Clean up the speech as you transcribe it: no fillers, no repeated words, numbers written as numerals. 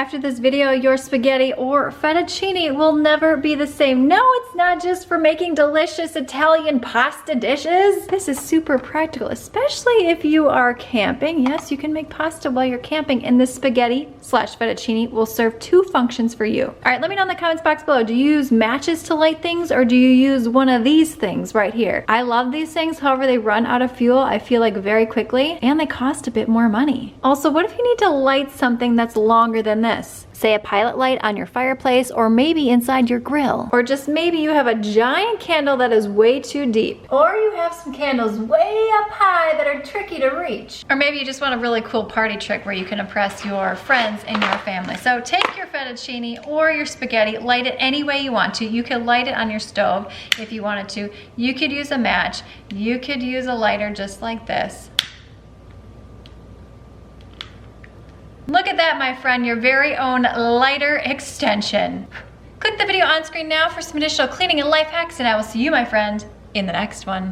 after this video, your spaghetti or fettuccine will never be the same. No, it's not just for making delicious Italian pasta dishes. This is super practical, especially if you are camping. Yes, you can make pasta while you're camping, and this spaghetti slash fettuccine will serve two functions for you. All right, let me know in the comments box below. Do you use matches to light things, or do you use one of these things right here? I love these things, however, they run out of fuel, I feel like, very quickly, and they cost a bit more money. Also, what if you need to light something that's longer than this? Say a pilot light on your fireplace, or maybe inside your grill. Or just maybe you have a giant candle that is way too deep. Or you have some candles way up high that are tricky to reach. Or maybe you just want a really cool party trick where you can impress your friends and your family. So take your fettuccine or your spaghetti, light it any way you want to. You could light it on your stove if you wanted to. You could use a match. You could use a lighter just like this. Look at that, my friend, your very own lighter extension. Click the video on screen now for some additional cleaning and life hacks, and I will see you, my friend, in the next one.